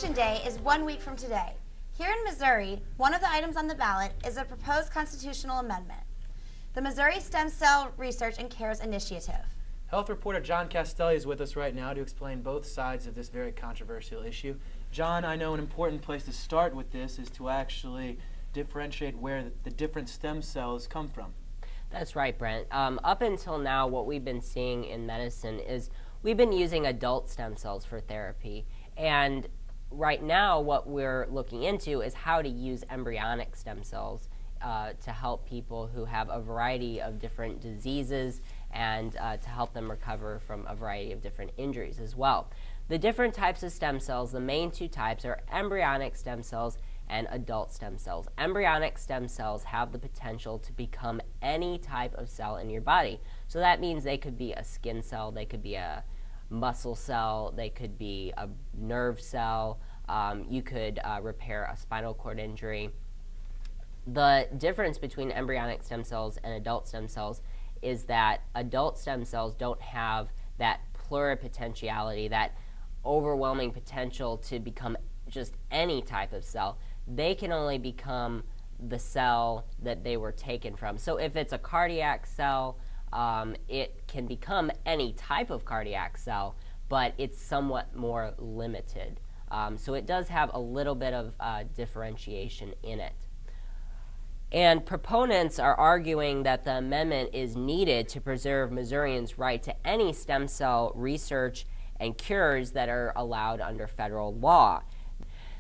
Election Day is 1 week from today. Here in Missouri, one of the items on the ballot is a proposed constitutional amendment, the Missouri Stem Cell Research and Cares Initiative. Health reporter John Castelli is with us right now to explain both sides of this very controversial issue. John, I know an important place to start with this is to actually differentiate where the different stem cells come from. That's right, Brent. Up until now, what we've been seeing in medicine is we've been using adult stem cells for therapy. And right now, what we're looking into is how to use embryonic stem cells to help people who have a variety of different diseases and to help them recover from a variety of different injuries as well. The different types of stem cells, the main two types, are embryonic stem cells and adult stem cells. Embryonic stem cells have the potential to become any type of cell in your body. So that means they could be a skin cell, they could be a muscle cell, they could be a nerve cell, you could repair a spinal cord injury. The difference between embryonic stem cells and adult stem cells is that adult stem cells don't have that pluripotentiality, that overwhelming potential to become just any type of cell. They can only become the cell that they were taken from. So if it's a cardiac cell, it can become any type of cardiac cell, but it's somewhat more limited. So it does have a little bit of differentiation in it. And proponents are arguing that the amendment is needed to preserve Missourians' right to any stem cell research and cures that are allowed under federal law.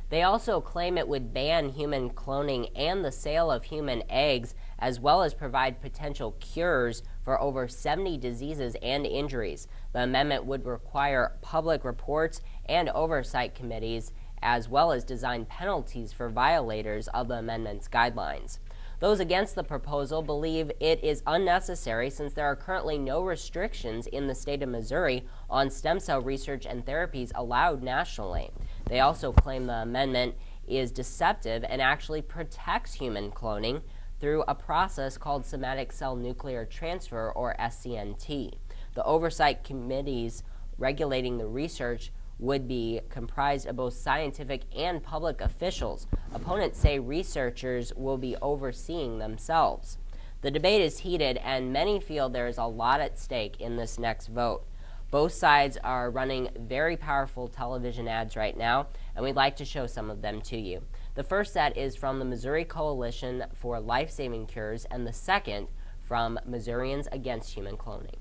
They also claim it would ban human cloning and the sale of human eggs, as well as provide potential cures for over 70 diseases and injuries. The amendment would require public reports and oversight committees, as well as design penalties for violators of the amendment's guidelines. Those against the proposal believe it is unnecessary since there are currently no restrictions in the state of Missouri on stem cell research and therapies allowed nationally. They also claim the amendment is deceptive and actually protects human cloning through a process called somatic cell nuclear transfer, or SCNT. The oversight committees regulating the research would be comprised of both scientific and public officials. Opponents say researchers will be overseeing themselves. The debate is heated, and many feel there is a lot at stake in this next vote. Both sides are running very powerful television ads right now, and we'd like to show some of them to you. The first set is from the Missouri Coalition for Life-Saving Cures, and the second from Missourians Against Human Cloning.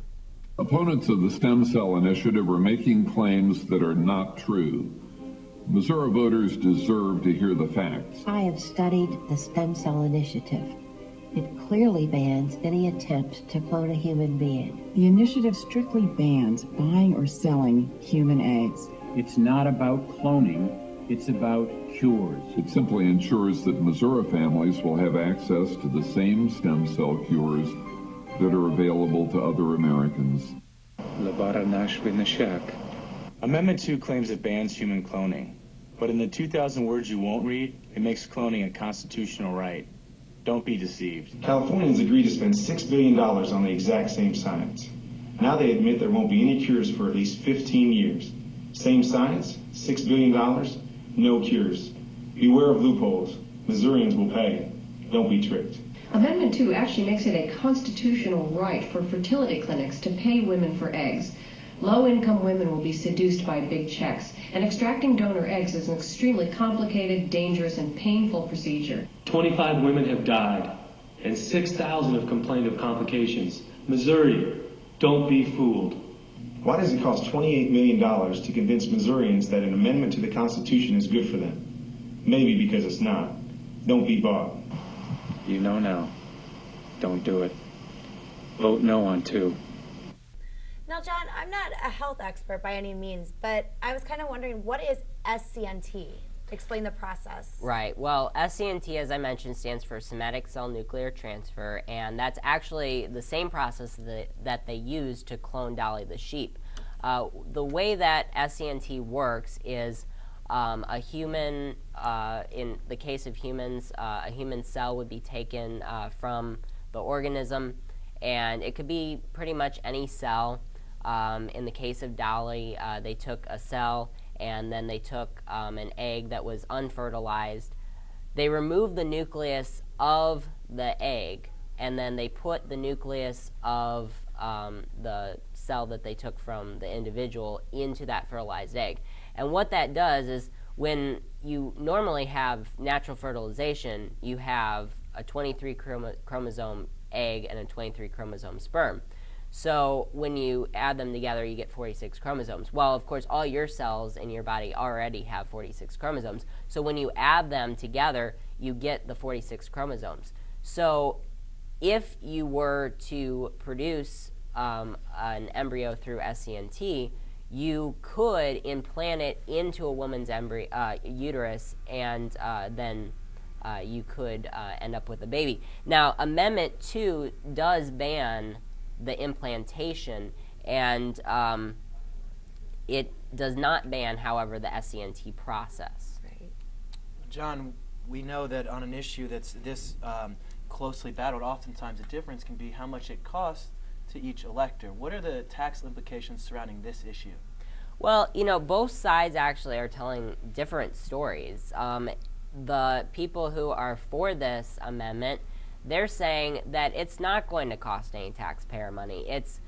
Opponents of the stem cell initiative are making claims that are not true. Missouri voters deserve to hear the facts. I have studied the stem cell initiative. It clearly bans any attempt to clone a human being. The initiative strictly bans buying or selling human eggs. It's not about cloning, it's about cures. It simply ensures that Missouri families will have access to the same stem cell cures that are available to other Americans. Amendment 2 claims it bans human cloning, but in the 2,000 words you won't read, it makes cloning a constitutional right. Don't be deceived. Californians agreed to spend $6 billion on the exact same science. Now they admit there won't be any cures for at least 15 years. Same science, $6 billion, no cures. Beware of loopholes. Missourians will pay. Don't be tricked. Amendment 2 actually makes it a constitutional right for fertility clinics to pay women for eggs. Low-income women will be seduced by big checks, and extracting donor eggs is an extremely complicated, dangerous, and painful procedure. 25 women have died, and 6,000 have complained of complications. Missouri, don't be fooled. Why does it cost $28 million to convince Missourians that an amendment to the Constitution is good for them? Maybe because it's not. Don't be bought. You know now. Don't do it. Vote no on 2. Now, John, I'm not a health expert by any means, but I was kind of wondering, what is SCNT? Explain the process. Right. Well, SCNT, as I mentioned, stands for somatic cell nuclear transfer, and that's actually the same process that they use to clone Dolly the sheep. The way that SCNT works is a human, in the case of humans, a human cell would be taken from the organism, and it could be pretty much any cell. In the case of Dolly, they took a cell and then they took an egg that was unfertilized. They removed the nucleus of the egg, and then they put the nucleus of the cell that they took from the individual into that fertilized egg. And what that does is, when you normally have natural fertilization, you have a 23 chromosome egg and a 23 chromosome sperm. So when you add them together, you get 46 chromosomes. Well, of course, all your cells in your body already have 46 chromosomes. So when you add them together, you get the 46 chromosomes. So if you were to produce an embryo through SCNT, you could implant it into a woman's uterus, and then you could end up with a baby. Now, Amendment 2 does ban the implantation, and it does not ban, however, the SCNT process. Right. John, we know that on an issue that's this closely battled, oftentimes the difference can be how much it costs to each elector. What are the tax implications surrounding this issue? Well, you know, both sides actually are telling different stories. The people who are for this amendment, they're saying that it's not going to cost any taxpayer money. It's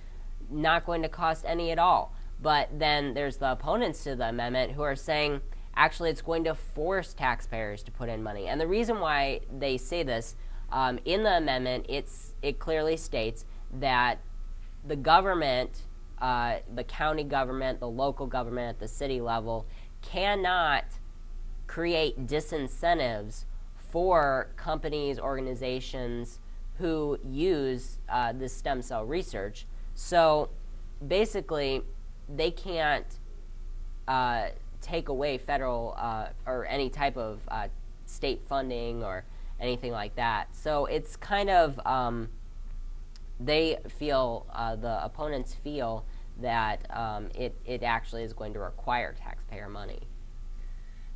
not going to cost any at all. But then there's the opponents to the amendment who are saying, actually, it's going to force taxpayers to put in money. And the reason why they say this, in the amendment, it clearly states that the government, the county government, the local government at the city level, cannot create disincentives for companies, organizations who use this stem cell research. So basically, they can't take away federal or any type of state funding or anything like that. So it's kind of, they feel, the opponents feel that it actually is going to require taxpayer money.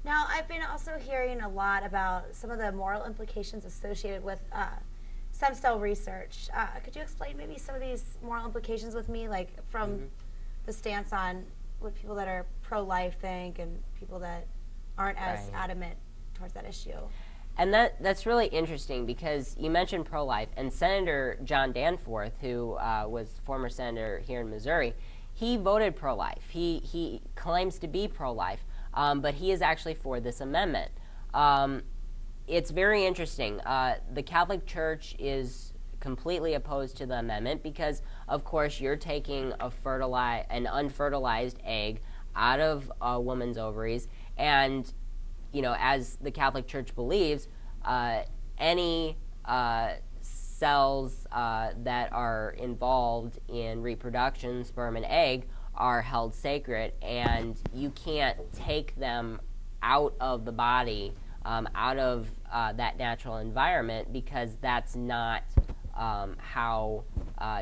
Now, I've been also hearing a lot about some of the moral implications associated with stem cell research. Could you explain maybe some of these moral implications with me, like from the stance on what people that are pro-life think and people that aren't as adamant towards that issue? And that's really interesting, because you mentioned pro-life, and Senator John Danforth, who was former senator here in Missouri, he voted pro-life. He claims to be pro-life, but he is actually for this amendment. It's very interesting. The Catholic Church is completely opposed to the amendment because, of course, you're taking an unfertilized egg out of a woman's ovaries, and you know, as the Catholic Church believes, any cells that are involved in reproduction, sperm and egg, are held sacred, and you can't take them out of the body, out of that natural environment, because that's not how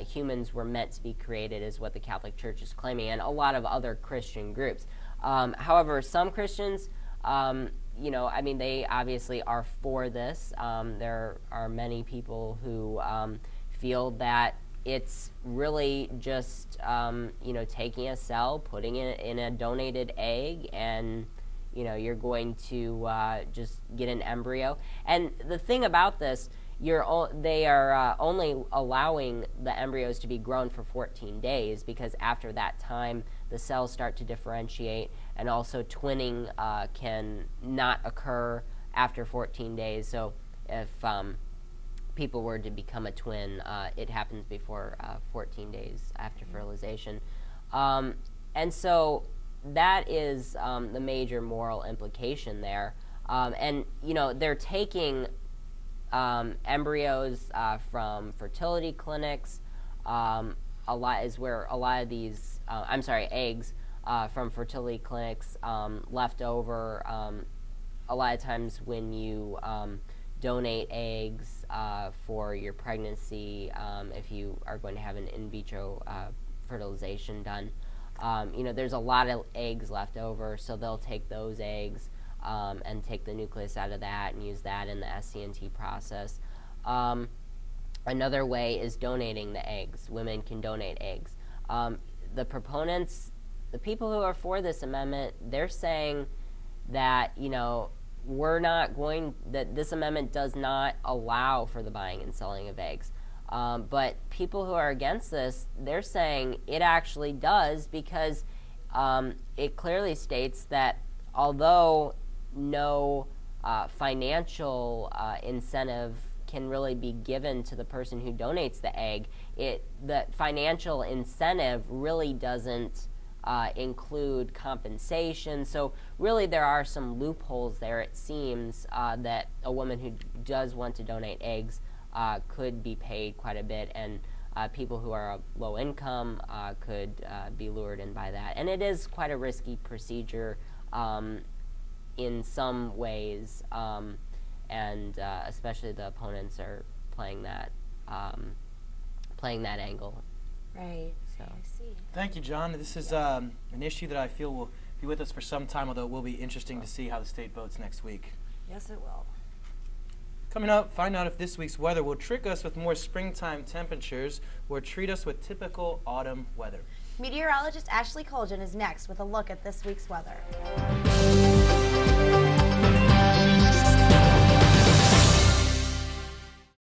humans were meant to be created, is what the Catholic Church is claiming, and a lot of other Christian groups. However, some Christians, you know, I mean, they obviously are for this. There are many people who feel that it's really just, you know, taking a cell, putting it in a donated egg, and, you know, you're going to just get an embryo. And the thing about this, they are only allowing the embryos to be grown for 14 days, because after that time, the cells start to differentiate, and also twinning can not occur after 14 days. So if people were to become a twin, it happens before 14 days after fertilization. And so that is the major moral implication there. And, you know, they're taking embryos from fertility clinics. A lot is where a lot of these, eggs from fertility clinics left over. A lot of times when you donate eggs for your pregnancy, if you are going to have an in vitro fertilization done, you know, there's a lot of eggs left over, so they'll take those eggs and take the nucleus out of that and use that in the SCNT process. Another way is donating the eggs. Women can donate eggs. The proponents the people who are for this amendment, they're saying that, you know, that this amendment does not allow for the buying and selling of eggs. But people who are against this, they're saying it actually does, because it clearly states that although no financial incentive can really be given to the person who donates the egg, the financial incentive really doesn't include compensation. So really there are some loopholes there, it seems, that a woman who does want to donate eggs could be paid quite a bit, and people who are low income could be lured in by that. And it is quite a risky procedure in some ways, and especially the opponents are playing that angle. Right. So. I see. Thank you, John. This is an issue that I feel will be with us for some time, although it will be interesting to see how the state votes next week. Yes, it will. Coming up, find out if this week's weather will trick us with more springtime temperatures or treat us with typical autumn weather. Meteorologist Ashley Colgan is next with a look at this week's weather.